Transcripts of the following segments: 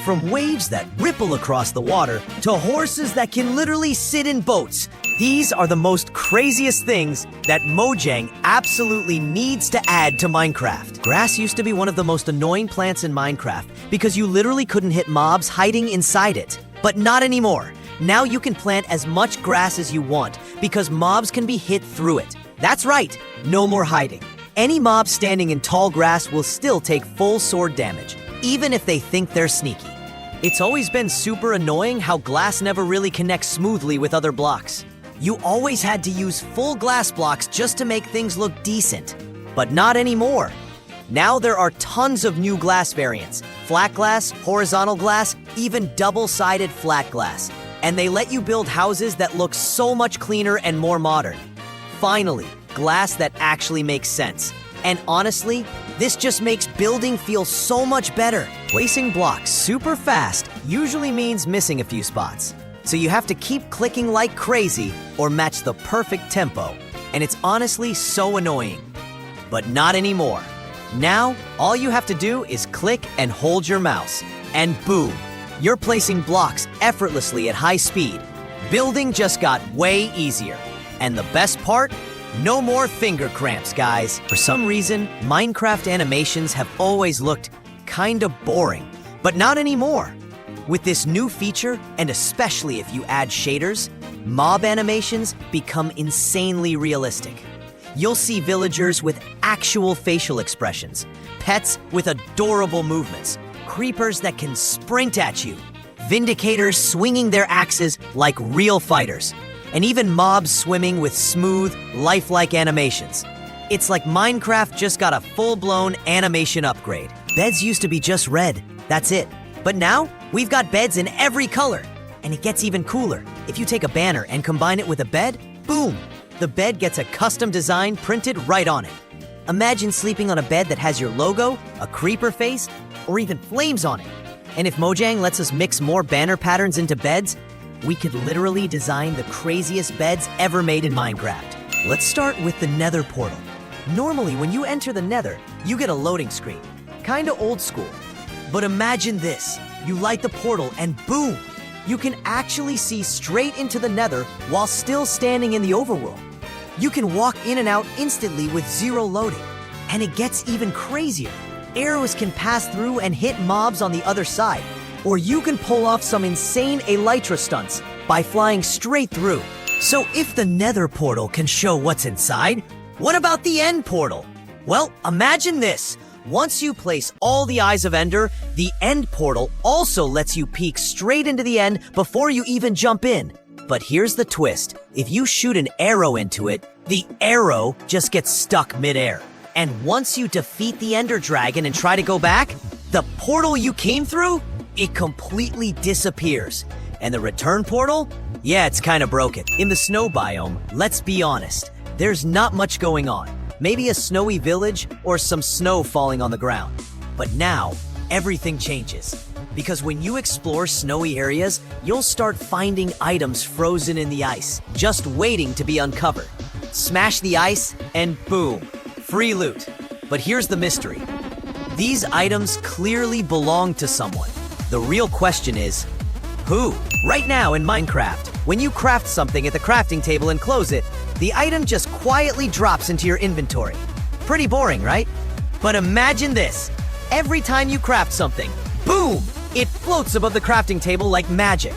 From waves that ripple across the water to horses that can literally sit in boats, these are the most craziest things that Mojang absolutely needs to add to Minecraft. Grass used to be one of the most annoying plants in Minecraft because you literally couldn't hit mobs hiding inside it. But not anymore. Now you can plant as much grass as you want because mobs can be hit through it. That's right, no more hiding. Any mob standing in tall grass will still take full sword damage, even if they think they're sneaky. It's always been super annoying how glass never really connects smoothly with other blocks. You always had to use full glass blocks just to make things look decent. But not anymore. Now there are tons of new glass variants. Flat glass, horizontal glass, even double-sided flat glass. And they let you build houses that look so much cleaner and more modern. Finally, glass that actually makes sense. And honestly, this just makes building feel so much better. Placing blocks super fast usually means missing a few spots. So you have to keep clicking like crazy or match the perfect tempo. And it's honestly so annoying. But not anymore. Now, all you have to do is click and hold your mouse. And boom, you're placing blocks effortlessly at high speed. Building just got way easier. And the best part? No more finger cramps, guys. For some reason, Minecraft animations have always looked kinda boring. But not anymore. With this new feature, and especially if you add shaders, mob animations become insanely realistic. You'll see villagers with actual facial expressions, pets with adorable movements, creepers that can sprint at you, vindicators swinging their axes like real fighters, and even mobs swimming with smooth, lifelike animations. It's like Minecraft just got a full-blown animation upgrade. Beds used to be just red, that's it. But now, we've got beds in every color. And it gets even cooler. If you take a banner and combine it with a bed, boom! The bed gets a custom design printed right on it. Imagine sleeping on a bed that has your logo, a creeper face, or even flames on it. And if Mojang lets us mix more banner patterns into beds, we could literally design the craziest beds ever made in Minecraft. Let's start with the Nether portal. Normally, when you enter the Nether, you get a loading screen. Kinda old school. But imagine this, you light the portal and boom! You can actually see straight into the Nether while still standing in the overworld. You can walk in and out instantly with zero loading. And it gets even crazier. Arrows can pass through and hit mobs on the other side. Or you can pull off some insane elytra stunts by flying straight through. So if the Nether portal can show what's inside, what about the End portal? Well, imagine this. Once you place all the Eyes of Ender, the End portal also lets you peek straight into the end before you even jump in. But here's the twist. If you shoot an arrow into it, the arrow just gets stuck midair. And once you defeat the Ender Dragon and try to go back, the portal you came through, it completely disappears. And the return portal? Yeah, it's kinda broken. In the snow biome, let's be honest, there's not much going on. Maybe a snowy village or some snow falling on the ground. But now, everything changes. Because when you explore snowy areas, you'll start finding items frozen in the ice, just waiting to be uncovered. Smash the ice, and boom, free loot. But here's the mystery. These items clearly belong to someone. The real question is, who? Right now in Minecraft, when you craft something at the crafting table and close it, the item just quietly drops into your inventory. Pretty boring, right? But imagine this. Every time you craft something, boom! It floats above the crafting table like magic.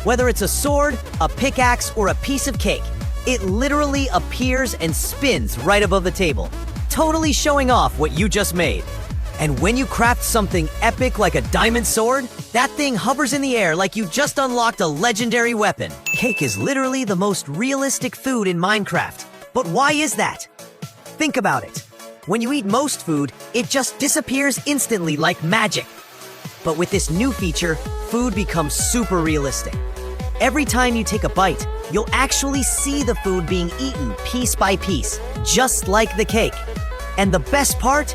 Whether it's a sword, a pickaxe, or a piece of cake, it literally appears and spins right above the table, totally showing off what you just made. And when you craft something epic like a diamond sword, that thing hovers in the air like you just unlocked a legendary weapon. Cake is literally the most realistic food in Minecraft. But why is that? Think about it. When you eat most food, it just disappears instantly like magic. But with this new feature, food becomes super realistic. Every time you take a bite, you'll actually see the food being eaten piece by piece, just like the cake. And the best part?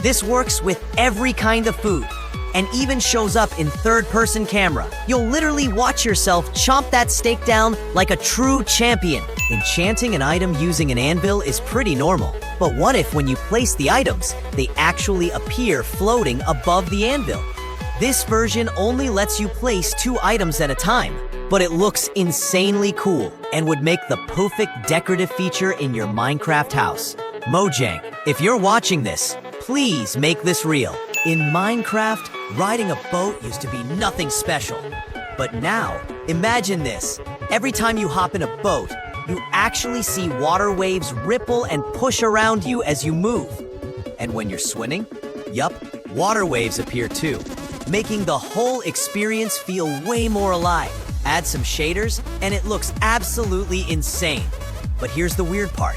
This works with every kind of food, and even shows up in third-person camera. You'll literally watch yourself chomp that steak down like a true champion. Enchanting an item using an anvil is pretty normal. But what if when you place the items, they actually appear floating above the anvil? This version only lets you place 2 items at a time, but it looks insanely cool and would make the perfect decorative feature in your Minecraft house. Mojang, if you're watching this, please make this real. In Minecraft, riding a boat used to be nothing special. But now, imagine this. Every time you hop in a boat, you actually see water waves ripple and push around you as you move. And when you're swimming, yup, water waves appear too, making the whole experience feel way more alive. Add some shaders, and it looks absolutely insane. But here's the weird part.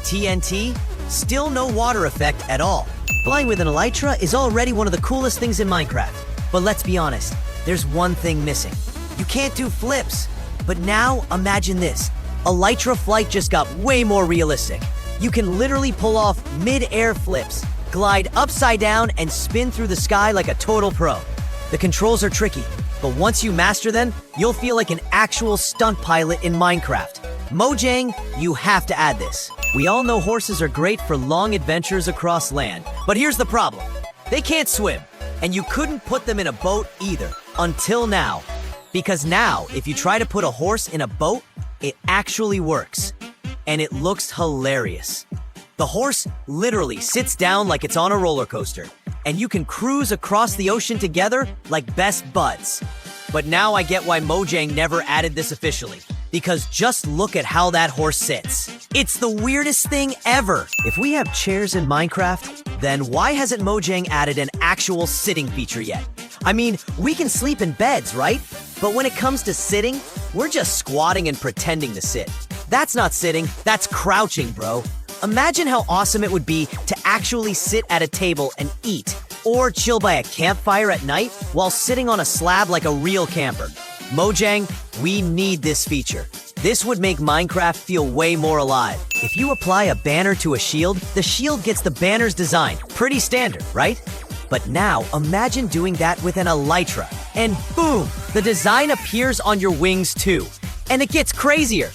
TNT, still no water effect at all. Flying with an elytra is already one of the coolest things in Minecraft. But let's be honest, there's one thing missing. You can't do flips. But now, imagine this. Elytra flight just got way more realistic. You can literally pull off mid-air flips, glide upside down, and spin through the sky like a total pro. The controls are tricky, but once you master them, you'll feel like an actual stunt pilot in Minecraft. Mojang, you have to add this. We all know horses are great for long adventures across land, but here's the problem. They can't swim, and you couldn't put them in a boat either, until now. Because now, if you try to put a horse in a boat, it actually works. And it looks hilarious. The horse literally sits down like it's on a roller coaster, and you can cruise across the ocean together like best buds. But now I get why Mojang never added this officially. Because just look at how that horse sits. It's the weirdest thing ever. If we have chairs in Minecraft, then why hasn't Mojang added an actual sitting feature yet? I mean, we can sleep in beds, right? But when it comes to sitting, we're just squatting and pretending to sit. That's not sitting, that's crouching, bro. Imagine how awesome it would be to actually sit at a table and eat, or chill by a campfire at night while sitting on a slab like a real camper. Mojang, we need this feature. This would make Minecraft feel way more alive. If you apply a banner to a shield, the shield gets the banner's design. Pretty standard, right? But now, imagine doing that with an elytra. And boom, the design appears on your wings too. And it gets crazier.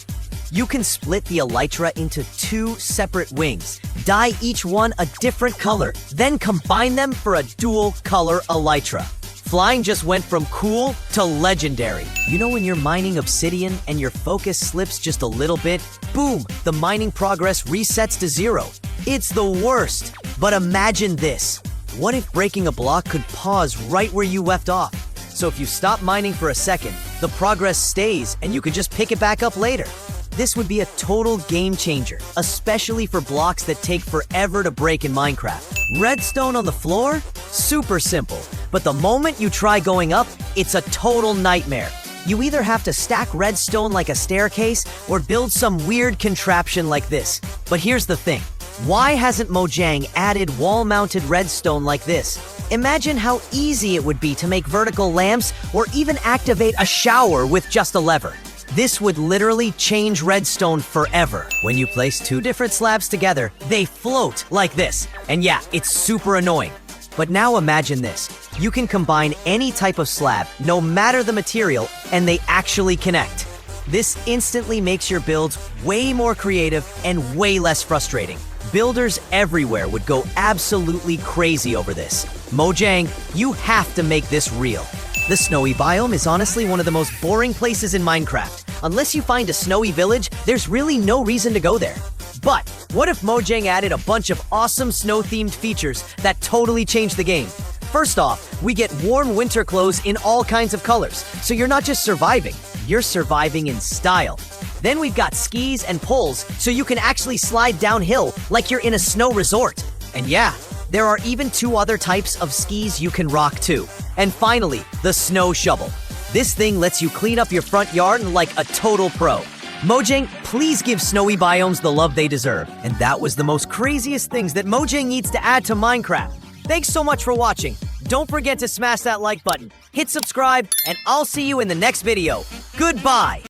You can split the elytra into 2 separate wings, dye each one a different color, then combine them for a dual color elytra. Flying just went from cool to legendary. You know when you're mining obsidian and your focus slips just a little bit? Boom, the mining progress resets to 0. It's the worst. But imagine this. What if breaking a block could pause right where you left off? So if you stop mining for a second, the progress stays and you can just pick it back up later. This would be a total game changer, especially for blocks that take forever to break in Minecraft. Redstone on the floor? Super simple. But the moment you try going up, it's a total nightmare. You either have to stack redstone like a staircase or build some weird contraption like this. But here's the thing. Why hasn't Mojang added wall-mounted redstone like this? Imagine how easy it would be to make vertical lamps or even activate a shower with just a lever. This would literally change redstone forever. When you place 2 different slabs together, they float like this. And yeah, it's super annoying. But now imagine this. You can combine any type of slab, no matter the material, and they actually connect. This instantly makes your builds way more creative and way less frustrating. Builders everywhere would go absolutely crazy over this. Mojang, you have to make this real. The snowy biome is honestly one of the most boring places in Minecraft. Unless you find a snowy village, there's really no reason to go there. But what if Mojang added a bunch of awesome snow-themed features that totally change the game? First off, we get warm winter clothes in all kinds of colors, so you're not just surviving, you're surviving in style. Then we've got skis and poles, so you can actually slide downhill like you're in a snow resort. And yeah, there are even 2 other types of skis you can rock too. And finally, the snow shovel. This thing lets you clean up your front yard like a total pro. Mojang, please give snowy biomes the love they deserve. And that was the most craziest things that Mojang needs to add to Minecraft. Thanks so much for watching. Don't forget to smash that like button, hit subscribe, and I'll see you in the next video. Goodbye!